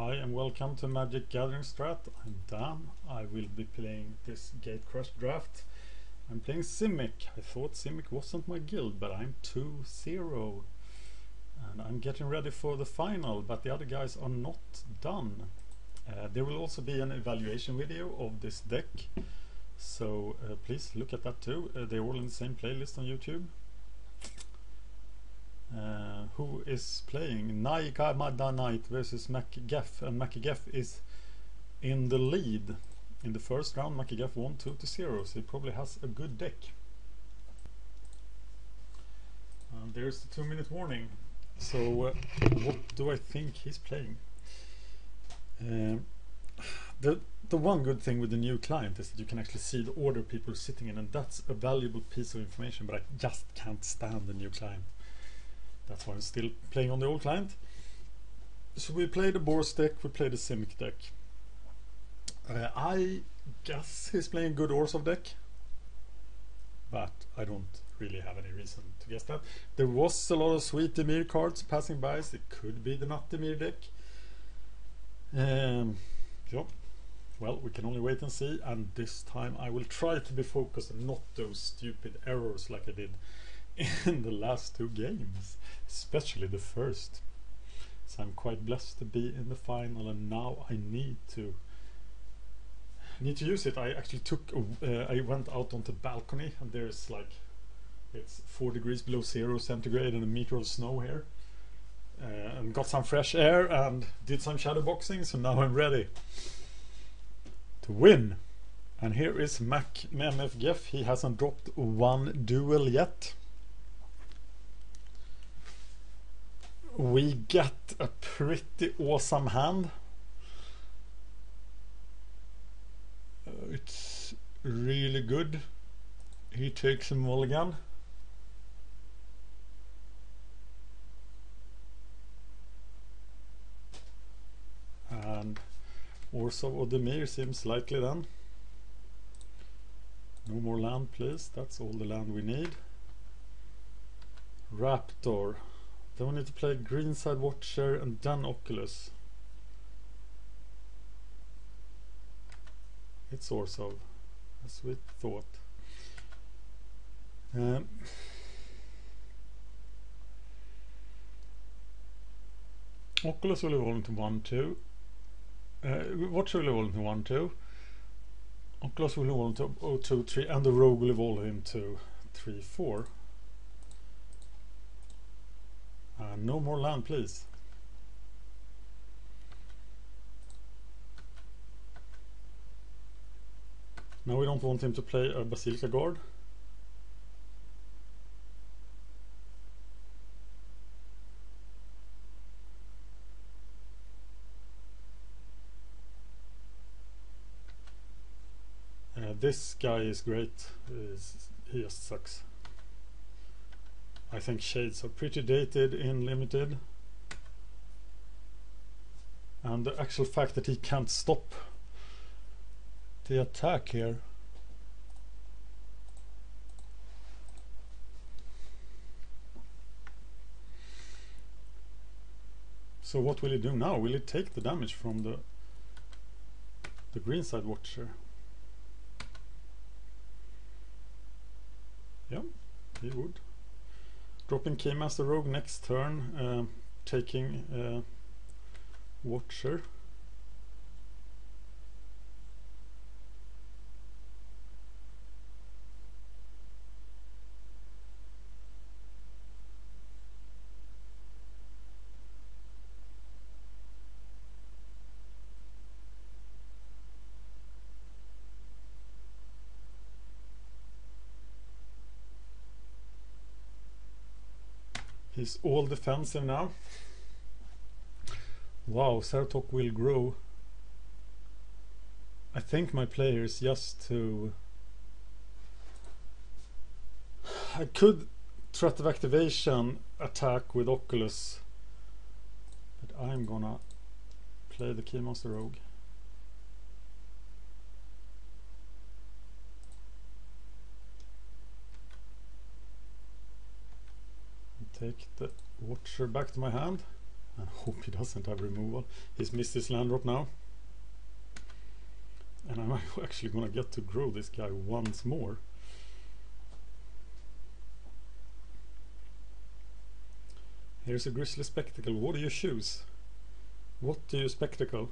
Hi and welcome to Magic Gathering Strat. I'm Dan. I will be playing this Gatecrash draft. I'm playing Simic. I thought Simic wasn't my guild, but I'm 2-0. And I'm getting ready for the final, but the other guys are not done. There will also be an evaluation video of this deck. So please look at that too. They're all in the same playlist on YouTube. Who is playing? Naika Madda Knight versus MacGeff, and MacGeff is in the lead. In the first round, MacGeff won 2-0, so he probably has a good deck. There's the 2-minute warning. So, what do I think he's playing? The one good thing with the new client is that you can actually see the order people are sitting in, and that's a valuable piece of information, but I just can't stand the new client. That's why I'm still playing on the old client. So we play the Boros deck, we play the Simic deck. I guess he's playing good Orzhov deck, but I don't really have any reason to guess that. There was a lot of sweet Dimir cards passing by, so it could be the not Dimir deck. Yeah. Well, we can only wait and see, and this time I will try to be focused and not those stupid errors like I did in the last 2 games, especially the first. So I'm quite blessed to be in the final, and now I need to use it. I actually took I went out on the balcony, and there's like it's 4 degrees below 0 centigrade and a meter of snow here, and got some fresh air and did some shadow boxing, so now I'm ready to win. And here is MacGeff. He hasn't dropped one duel yet. We get a pretty awesome hand. It's really good. He takes a mulligan. And Orzhov or Dimir seems likely then. No more land, please. That's all the land we need. Raptor. Then we need to play Greenside Watcher and then Oculus. It's Orzhov, as we thought. Oculus will evolve into 1-2. Watcher will evolve into 1-2. Oculus will evolve into 0-2-3, and the Rogue will evolve into 3-4. No more land, please. Now we don't want him to play a Basilica Guard. This guy is great. He just sucks. I think shades are pretty dated in limited, and the actual fact that he can't stop the attack here. So what will he do now? Will he take the damage from the Greenside Watcher? Yeah, he would. Dropping Keymaster Rogue next turn, taking Watcher. He's all defensive now. Wow, Seratok will grow. I think my player is just to... I could threat of activation attack with Oculus, but I'm gonna play the Keymaster Rogue. Take the Watcher back to my hand. I hope he doesn't have removal. He's missed his land drop now. And I'm actually gonna get to grow this guy once more. Here's a Grizzly Spectacle. What do you choose? What do you spectacle?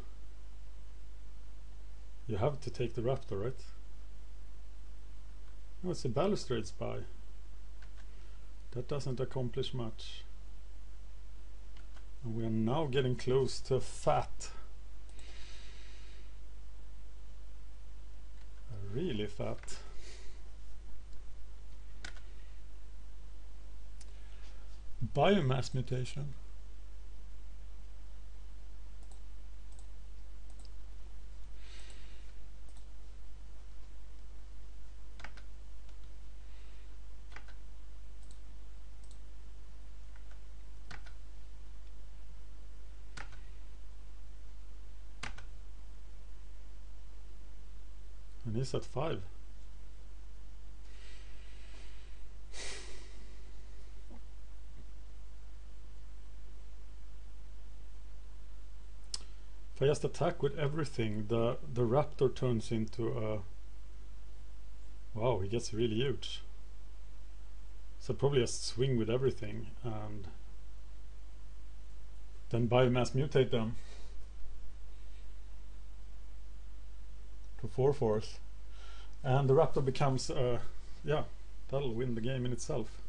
You have to take the Raptor, right? No, it's a Balustrade Spy. That doesn't accomplish much. And we are now getting close to fat. Really fat. Biomass mutation. And he's at 5. If I just attack with everything, the Raptor turns into a... Wow, he gets really huge. So probably just swing with everything and then biomass mutate them to 4/4. And the Raptor becomes, yeah, that'll win the game in itself.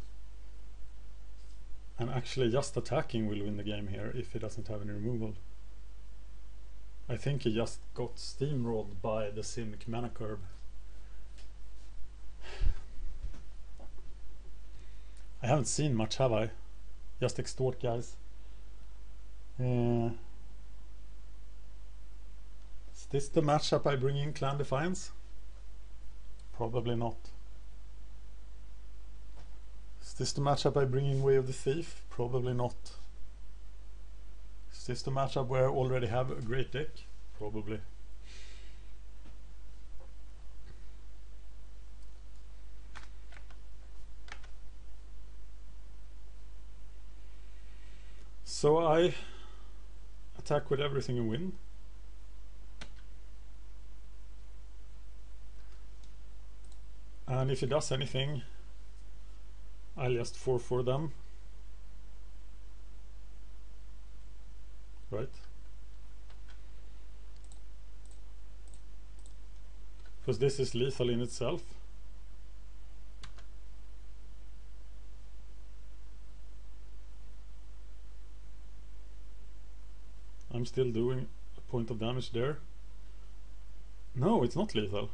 And actually just attacking will win the game here if he doesn't have any removal. I think he just got steamrolled by the Simic mana curve. I haven't seen much, have I? Just extort guys. Is this the matchup I bring in Clan Defiance? Probably not. Is this the matchup I bring in Way of the Thief? Probably not. Is this the matchup where I already have a great deck? Probably. So I attack with everything and win. And if he does anything, I'll just 4/4 them. Right? Because this is lethal in itself. I'm still doing a point of damage there. No, it's not lethal.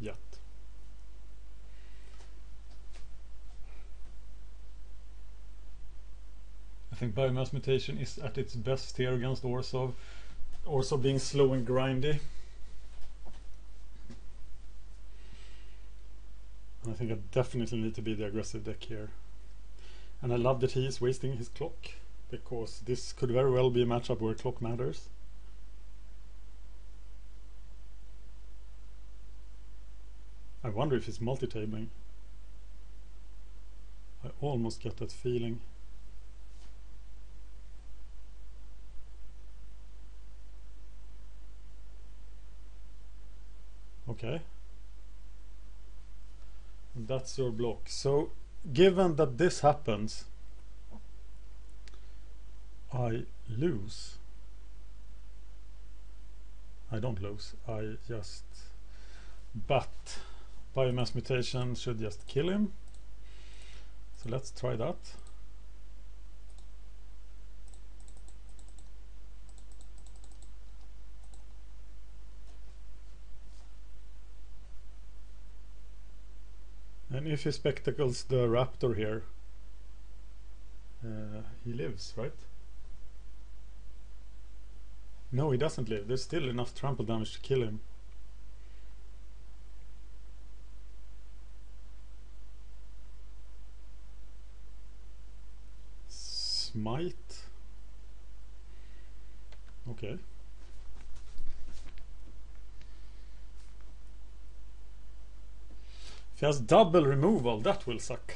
Yet. I think Biomass Mutation is at its best here against Orzhov. Also being slow and grindy. And I think I definitely need to be the aggressive deck here. And I love that he is wasting his clock, because this could very well be a matchup where clock matters. I wonder if he's multi-tabling. I almost get that feeling. Okay. That's your block. So given that this happens, I lose. I don't lose. I just... But Biomass Mutation should just kill him. So let's try that. And if he spectacles the Raptor here, he lives, right? No, he doesn't live. There's still enough trample damage to kill him. Smite. Okay. If he has double removal, that will suck.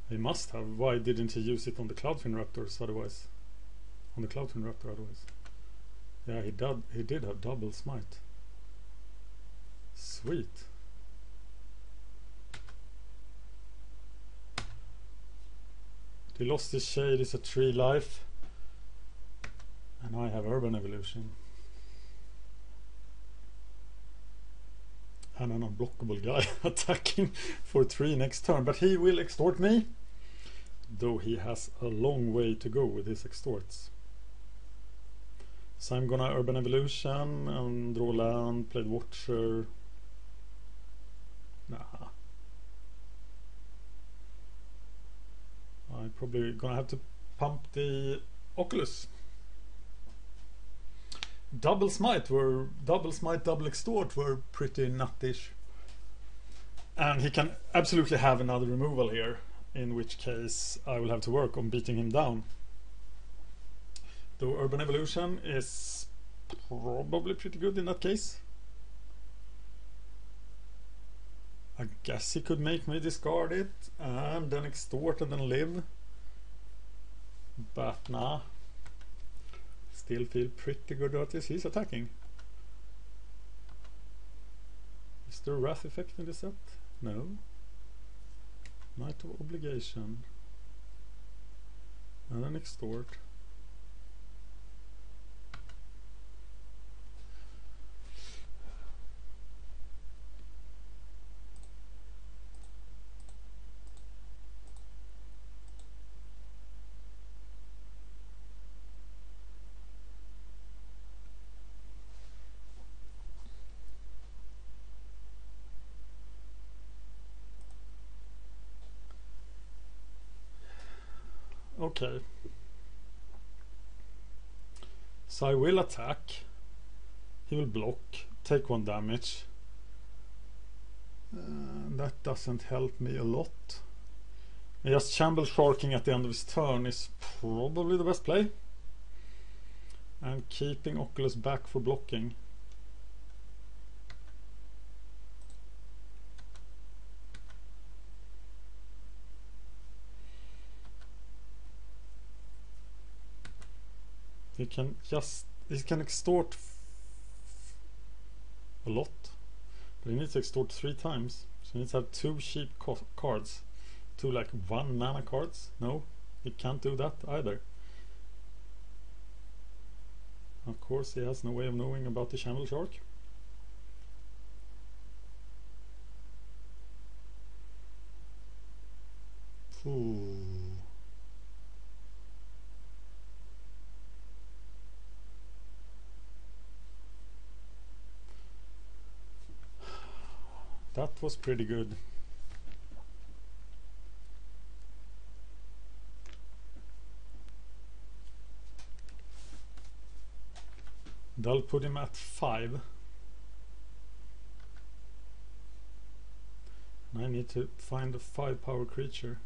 He must have. Why didn't he use it on the Cloudfin Raptors otherwise? On the Cloudfin Raptor otherwise. Yeah, he did have double smite. Sweet. He lost his shade, is a 3 life. And I have Urban Evolution. And an unblockable guy attacking for 3 next turn. But he will extort me. Though he has a long way to go with his extorts. So I'm gonna Urban Evolution and draw land, play Watcher. Nah. I'm probably gonna have to pump the Oculus. Double smite, double extort were pretty nuttish. And he can absolutely have another removal here, in which case I will have to work on beating him down. Though Urban Evolution is probably pretty good in that case. I guess he could make me discard it and then extort and then live. But nah. Still feel pretty good about this. He's attacking. Is there a Wrath effect in this set? No. Knight of Obligation. And then extort. Okay. So I will attack. He will block, take 1 damage. That doesn't help me a lot. Just Shamble Sharking at the end of his turn is probably the best play. And keeping Oculus back for blocking. He can extort a lot, but he needs to extort 3 times. So he needs to have 2 cheap cards, 2 like 1 mana cards. No, he can't do that either. Of course, he has no way of knowing about the Shamble Shark. Ooh. That was pretty good. I'll put him at 5. And I need to find a 5 power creature.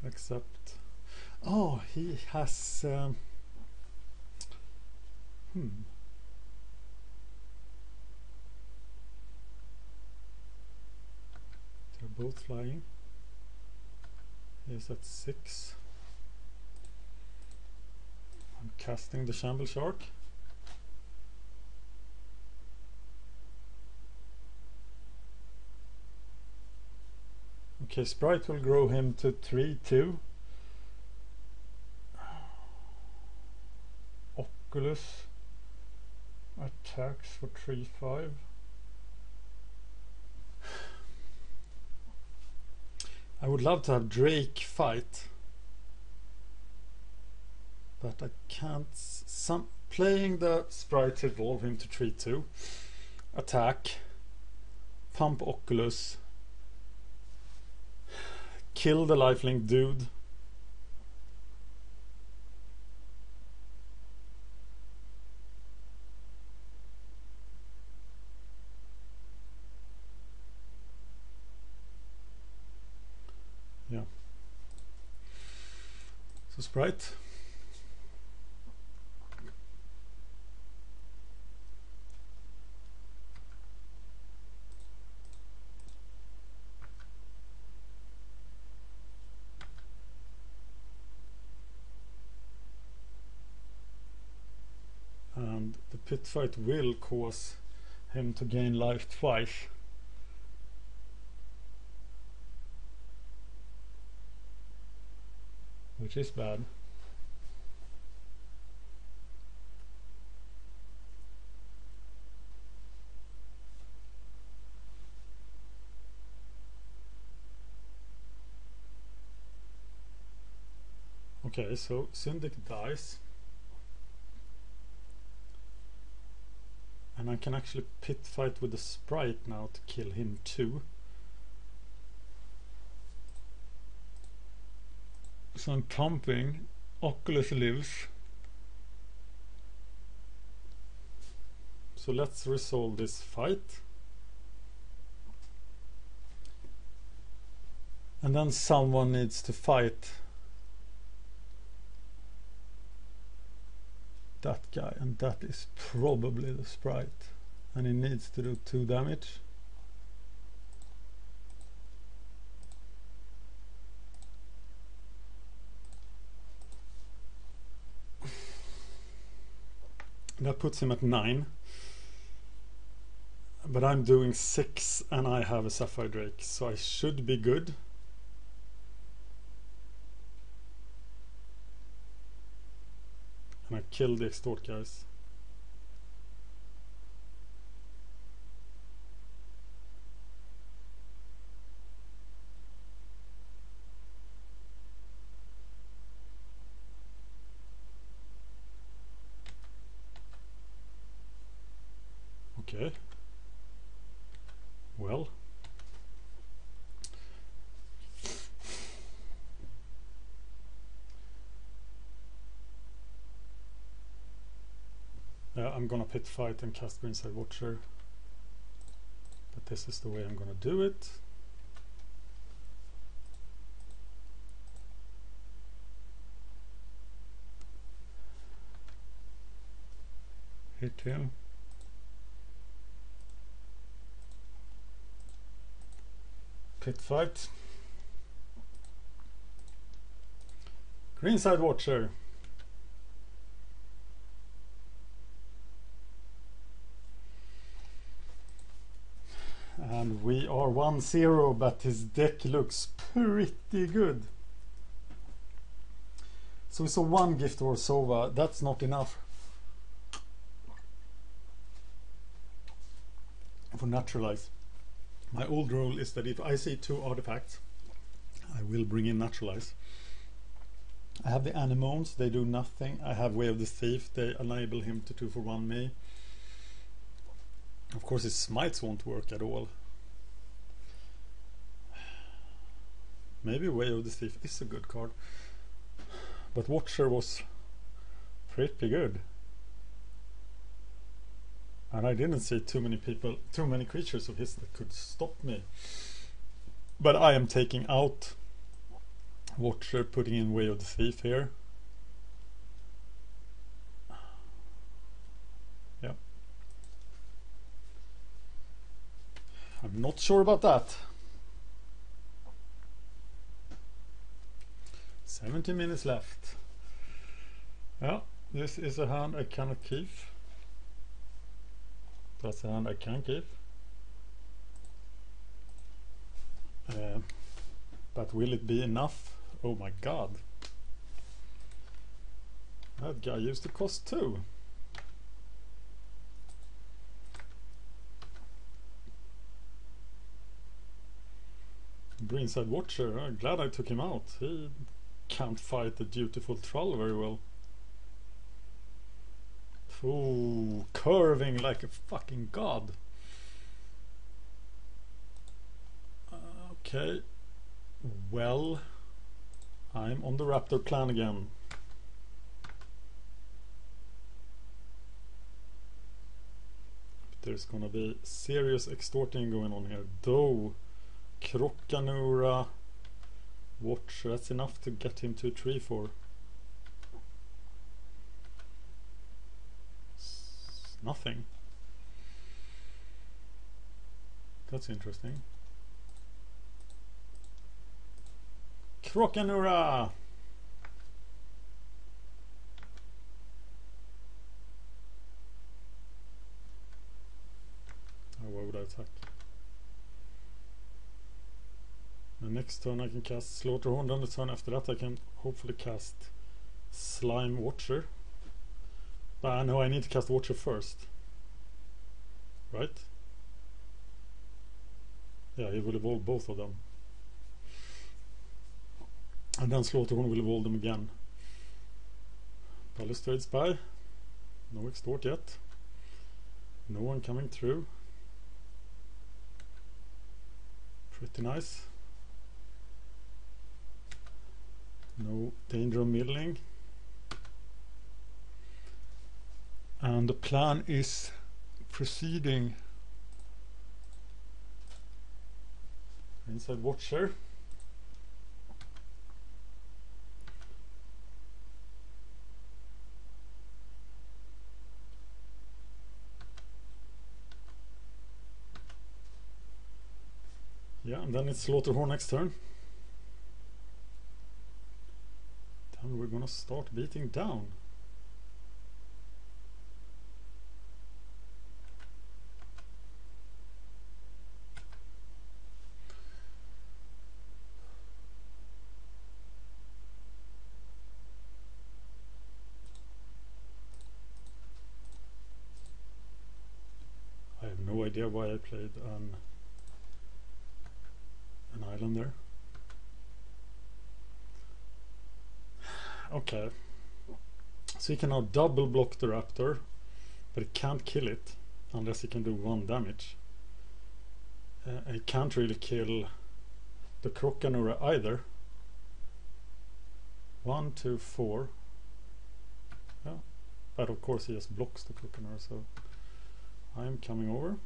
Except, oh, he has they're both flying. He's at 6. I'm casting the Shamble Shark. Okay, Sprite will grow him to 3/2. Oculus attacks for 3/5. I would love to have Drake fight, but I can't. Playing the Sprite to evolve him to 3/2. Attack. Pump Oculus. Kill the lifelink dude. Yeah. So Sprite. pit fight will cause him to gain life twice. Which is bad. Okay, so Syndic dies. And I can actually pit fight with the sprite now to kill him too. So I'm pumping. Oculus lives. So let's resolve this fight. And then someone needs to fight that guy, and that is probably the sprite. And he needs to do 2 damage. That puts him at 9. But I'm doing 6 and I have a Sapphire Drake, so I should be good. And I killed the extort guys. Okay. Well. I'm gonna pit fight and cast Greenside Watcher. But this is the way I'm gonna do it. Hit him. Pit fight. Greenside Watcher. And we are 1-0, but his deck looks pretty good. So we saw 1 gift Orzhov. That's not enough for naturalize. My old rule is that if I see 2 artifacts, I will bring in naturalize. I have the Anemones, they do nothing. I have Way of the Thief, they enable him to 2-for-1 me. Of course his smites won't work at all. Maybe Way of the Thief is a good card. But Watcher was pretty good. And I didn't see too many creatures of his that could stop me. But I am taking out Watcher, putting in Way of the Thief here. Yeah. I'm not sure about that. 70 minutes left. Yeah, this is a hand I cannot keep. That's a hand I can keep. But will it be enough? Oh my god. That guy used to cost 2. Greenside Watcher, I'm glad I took him out. He can't fight the Dutiful Troll very well. Ooh, curving like a fucking god. Okay. Well, I'm on the Raptor plan again. There's gonna be serious extorting going on here. Though Krokanura Watch, that's enough to get him to 3-4. Nothing. That's interesting. Krokanura! next turn I can cast Slaughterhorn, then the turn after that I can hopefully cast Slime Watcher. But I know I need to cast Watcher first. Right? Yeah, he will evolve both of them. And then Slaughterhorn will evolve them again. Balustrade Spy. No Extort yet. No one coming through. Pretty nice. No danger of milling. And the plan is proceeding. Inside Watcher. Yeah, and then it's Slaughterhorn next turn. Then we're gonna start beating down. I have no idea why I played an island there. Okay, so he can now double block the raptor, but he can't kill it unless he can do 1 damage. He can't really kill the Crocanura either. 1, 2, 4. Yeah, but of course he just blocks the Crocanura, so I'm coming over.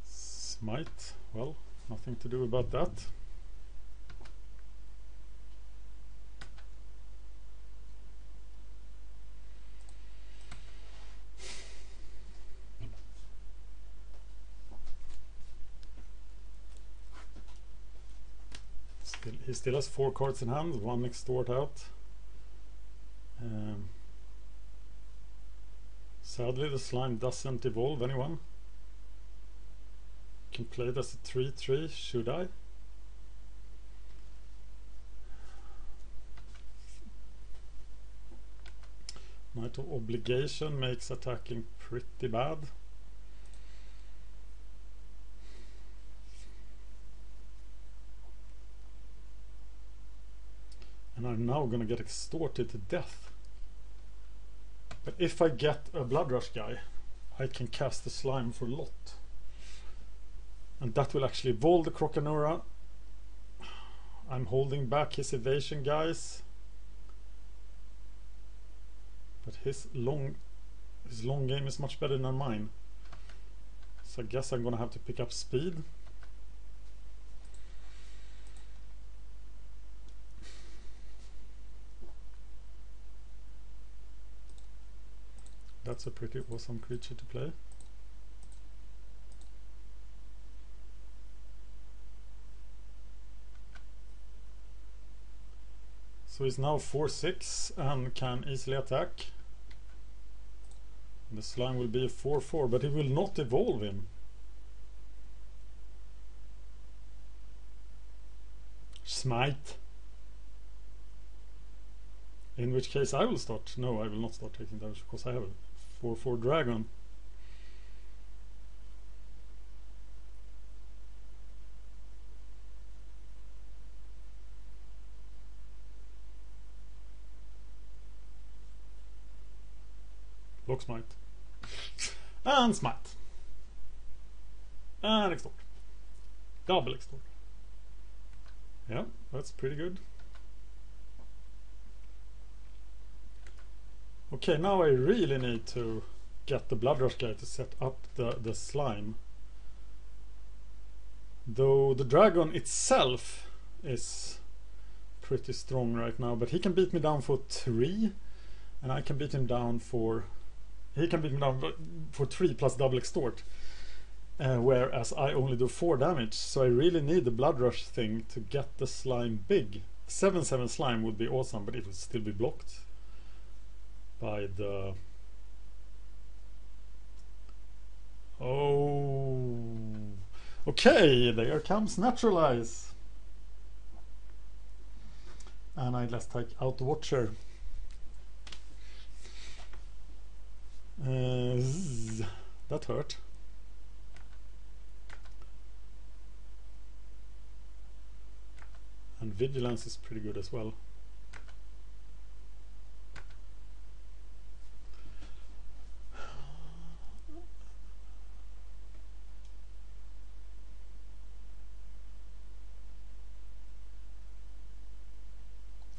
Smite, well, nothing to do about that. He still has 4 cards in hand, 1 Extort out. Sadly the slime doesn't evolve anyone. Can play it as a 3/3, should I? Knight of Obligation makes attacking pretty bad. And I'm now gonna get extorted to death. But if I get a Blood Rush guy, I can cast the slime for a lot. And that will actually evolve the Crocanura. I'm holding back his evasion guys. But his long game is much better than mine. So I guess I'm gonna have to pick up speed. That's a pretty awesome creature to play. So he's now 4/6 and can easily attack. And the slime will be a 4/4, but he will not evolve him. Smite. In which case I will start. No, I will not start taking damage because I have a 4/4 dragon. Block Smite. And Smite. And Extort. Double Extort. Yeah, that's pretty good. Okay, now I really need to get the Blood Rush guy to set up the slime. Though the dragon itself is pretty strong right now, but he can beat me down for 3, and I can beat him down for... He can beat me down for 3 plus double Extort, whereas I only do 4 damage, so I really need the Blood Rush thing to get the slime big. 7/7 slime would be awesome, but it would still be blocked. by the... Oh, okay, there comes Naturalize. And I just take out the Watcher. That hurt. And Vigilance is pretty good as well.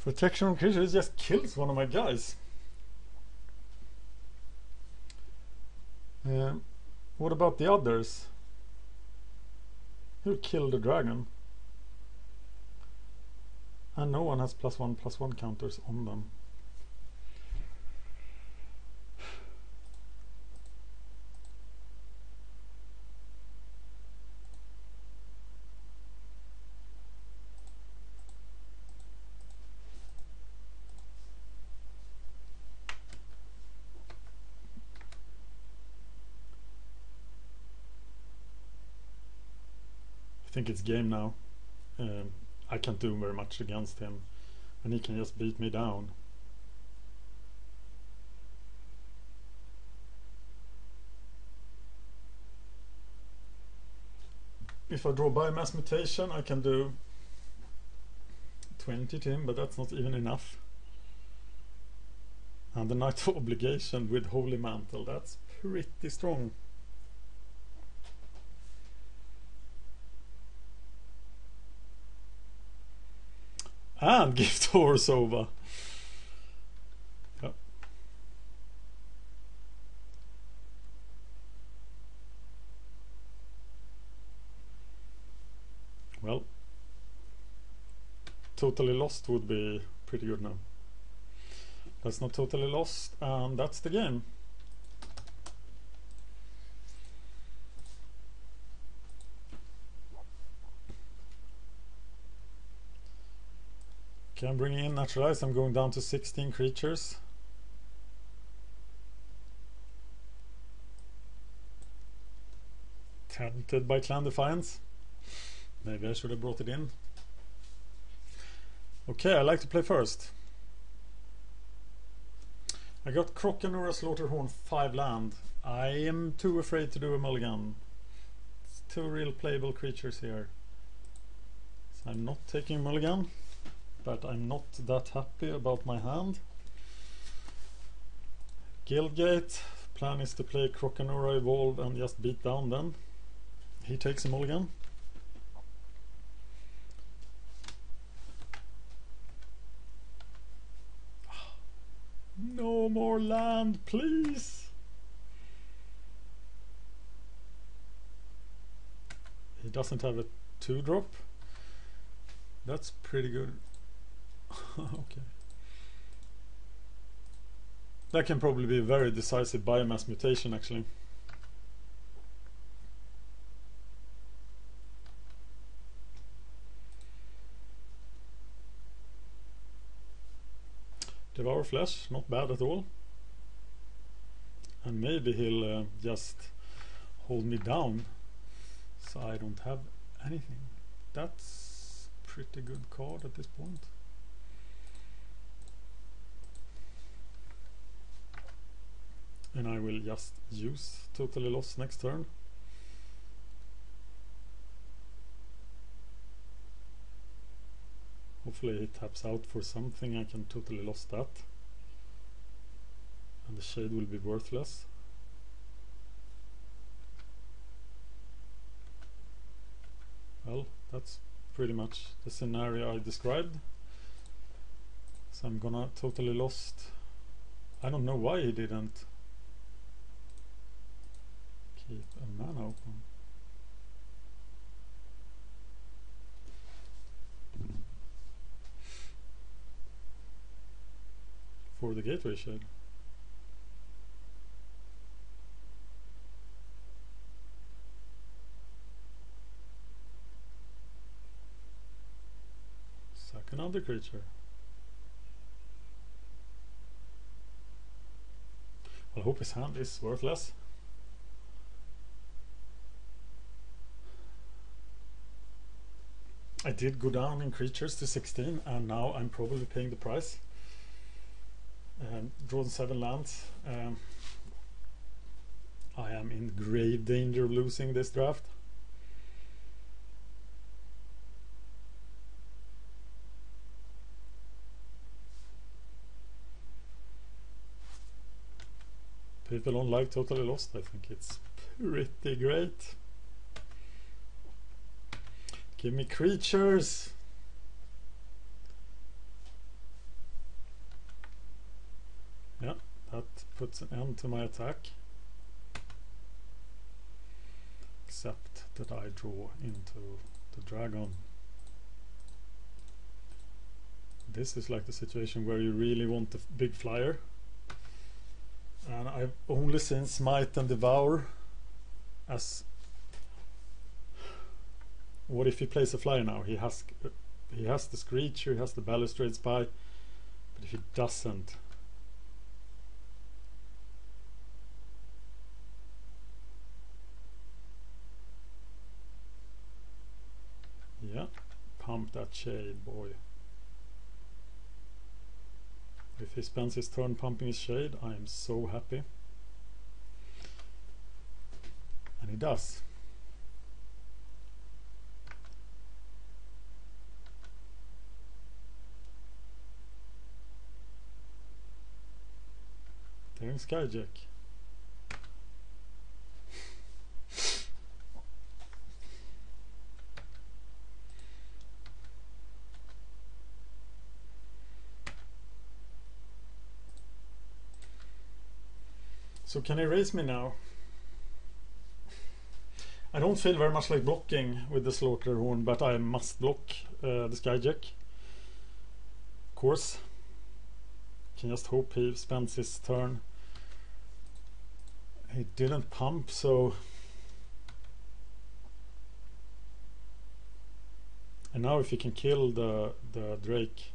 Protection from creatures just kills one of my guys. What about the others? Who killed the dragon? And no one has +1/+1 counters on them. I think it's game now. I can't do very much against him, and he can just beat me down. If I draw Biomass Mutation, I can do 20 to him, but that's not even enough. And the Knight of Obligation with Holy Mantle, that's pretty strong. And gift Orzhov. Yep. Well, totally lost would be pretty good now. That's not totally lost, and that's the game. Okay, I'm bringing in Naturalize. I'm going down to 16 creatures. Tempted by Clan Defiance. Maybe I should have brought it in. Okay, I like to play first. I got Crocanora, Slaughterhorn, 5 land. I am too afraid to do a mulligan. It's 2 real playable creatures here. So I'm not taking a mulligan. But I'm not that happy about my hand. Guildgate. Plan is to play Crocanora, Evolve and just beat down them. He takes a mulligan. No more land, please. He doesn't have a 2-drop. That's pretty good. Okay. That can probably be a very decisive Biomass Mutation actually. Devour Flesh, not bad at all. And maybe he'll just hold me down so I don't have anything. That's a pretty good card at this point. And I will just use Totally Lost next turn. Hopefully he taps out for something. I can Totally Lost that. And the Shade will be worthless. Well, that's pretty much the scenario I described. So I'm gonna Totally Lost. I don't know why he didn't keep a mana open. For the Gateway Shade. Sack another creature. I hope his hand is worthless. I did go down in creatures to 16, and now I'm probably paying the price. Drawn 7 lands. I am in grave danger of losing this draft. People don't like Totally Lost. I think it's pretty great. Give me creatures. Yeah, that puts an end to my attack. Except that I draw into the dragon. This is like the situation where you really want the big flyer. And I've only seen Smite and Devour as... What if he plays a flyer now? He has the Screecher, he has the Balustrade Spy, but if he doesn't... Yeah, pump that shade, boy. If he spends his turn pumping his shade, I am so happy. And he does. Daring Skyjack. So can he raise me now? I don't feel very much like blocking with the Slaughterhorn, but I must block the Skyjack. Of course. Can just hope he spends his turn. He didn't pump, so... And now if he can kill the Drake.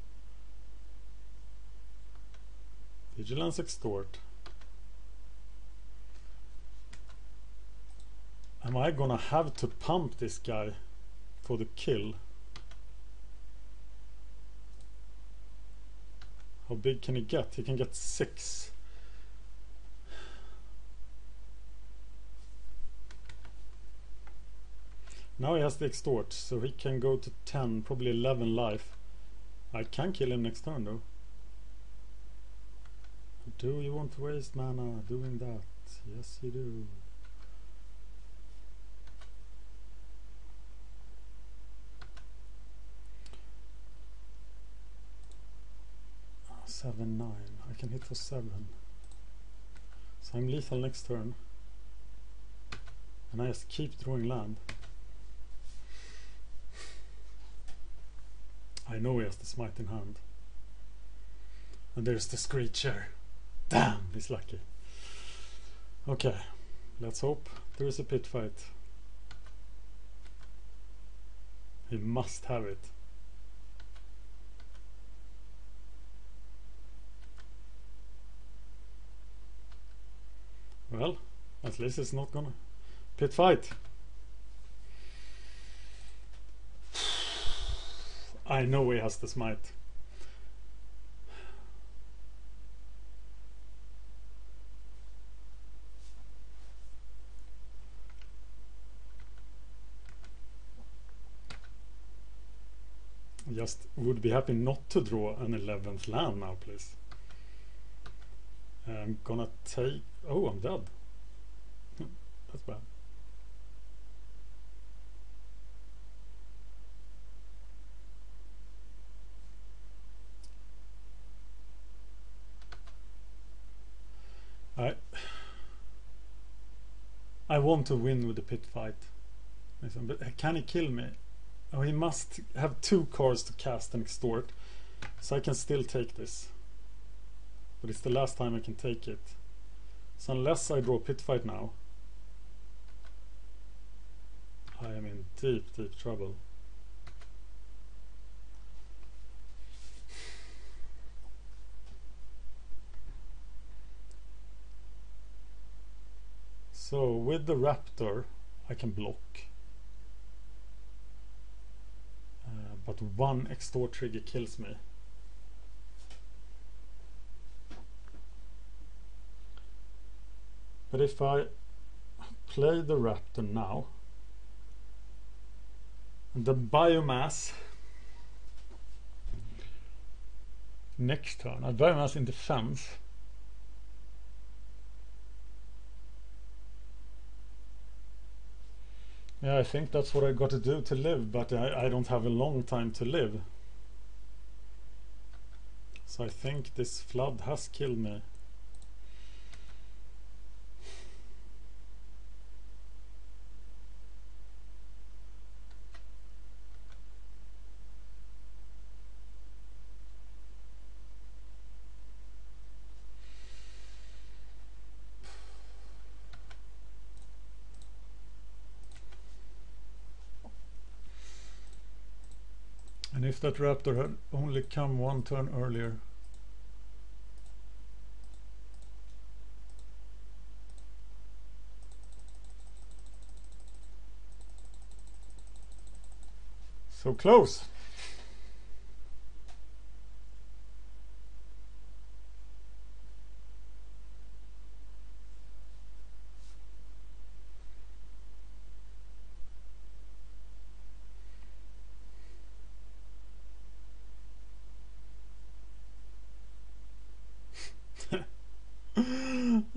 Vigilance Extort. Am I gonna have to pump this guy for the kill? How big can he get? He can get 6. Now he has the Extort, so he can go to 10, probably 11 life. I can kill him next turn though. Do you want to waste mana doing that? Yes you do. 7/9. I can hit for 7. So I'm lethal next turn. And I just keep drawing land. I know he has the Smite in hand. And there's the Screecher. Damn, he's lucky. Okay, let's hope there is a pit fight. He must have it. Well, at least it's not gonna pit fight. I know he has the Smite. Just would be happy not to draw an 11th land now, please. I'm gonna take... Oh, I'm dead. That's bad. I want to win with the pit fight. But can he kill me? Oh, he must have 2 cards to cast and extort. So I can still take this. But it's the last time I can take it. So unless I draw pit fight now, I am in deep, deep trouble. with the raptor I can block. But one extort trigger kills me. But if I play the raptor now, the biomass next turn, I biomass in defense. Yeah, I think that's what I got to do to live, but I don't have a long time to live. So I think this flood has killed me. And if that raptor had only come one turn earlier. So close.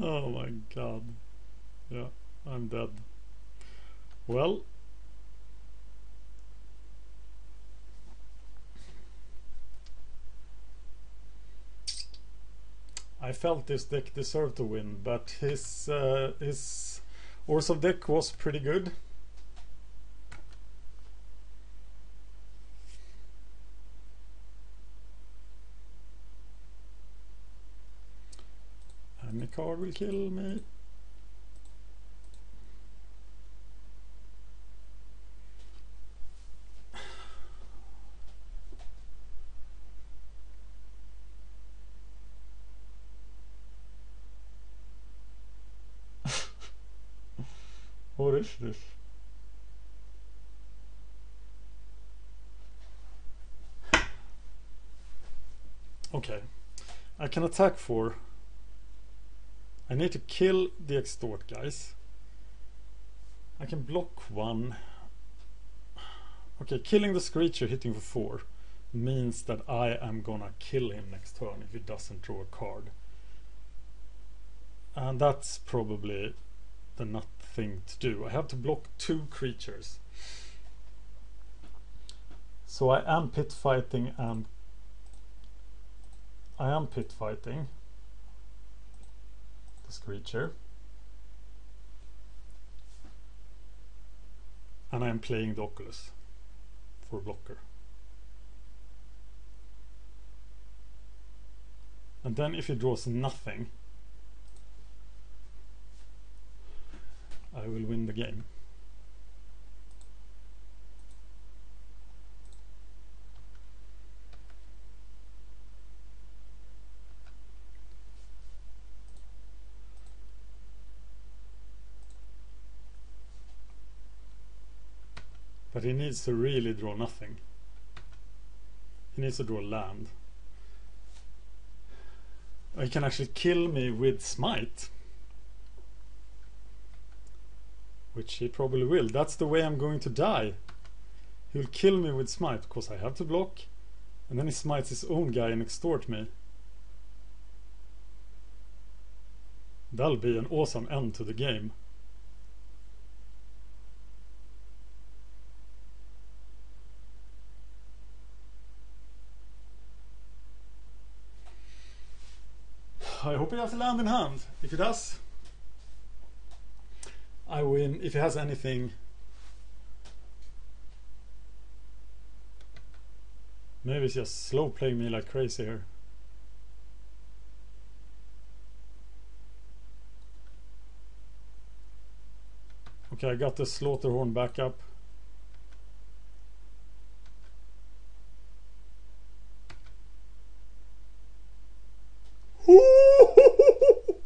Oh my god. Yeah, I'm dead. Well, I felt this deck deserved to win, but his Orzhov deck was pretty good. And the card will kill me. What is this? Okay, I can attack for. I need to kill the extort guys. I can block one. Okay, killing the Screecher hitting for 4 means that I am gonna kill him next turn if he doesn't draw a card. And that's probably the nut thing to do. I have to block 2 creatures. So I am pit fighting, and I am pit fighting this creature. And I am playing the Oculus for blocker. And then if he draws nothing, I will win the game. But he needs to really draw nothing. He needs to draw land. He can actually kill me with Smite. Which he probably will. That's the way I'm going to die. He'll kill me with Smite because I have to block. And then he smites his own guy and extort me. That'll be an awesome end to the game. I hope he has a land in hand. If he does, I win. If he has anything, maybe he's just slow playing me like crazy here. Okay, I got the Slaughterhorn back up. Oh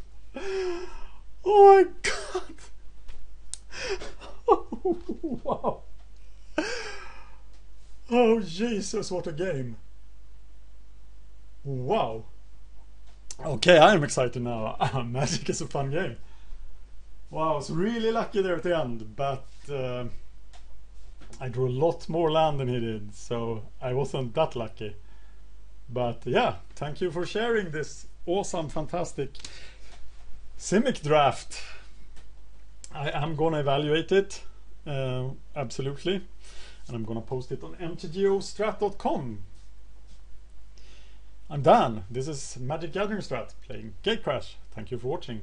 my god! Wow. Oh Jesus, what a game. Wow. Okay, I am excited now. Magic is a fun game. Wow, I was really lucky there at the end, but I drew a lot more land than he did, so I wasn't that lucky. But yeah, thank you for sharing this awesome, fantastic Simic draft. I am gonna evaluate it, absolutely, and I'm gonna post it on mtgostrat.com. I'm done. This is Magic Gathering Strat playing Gatecrash. Thank you for watching.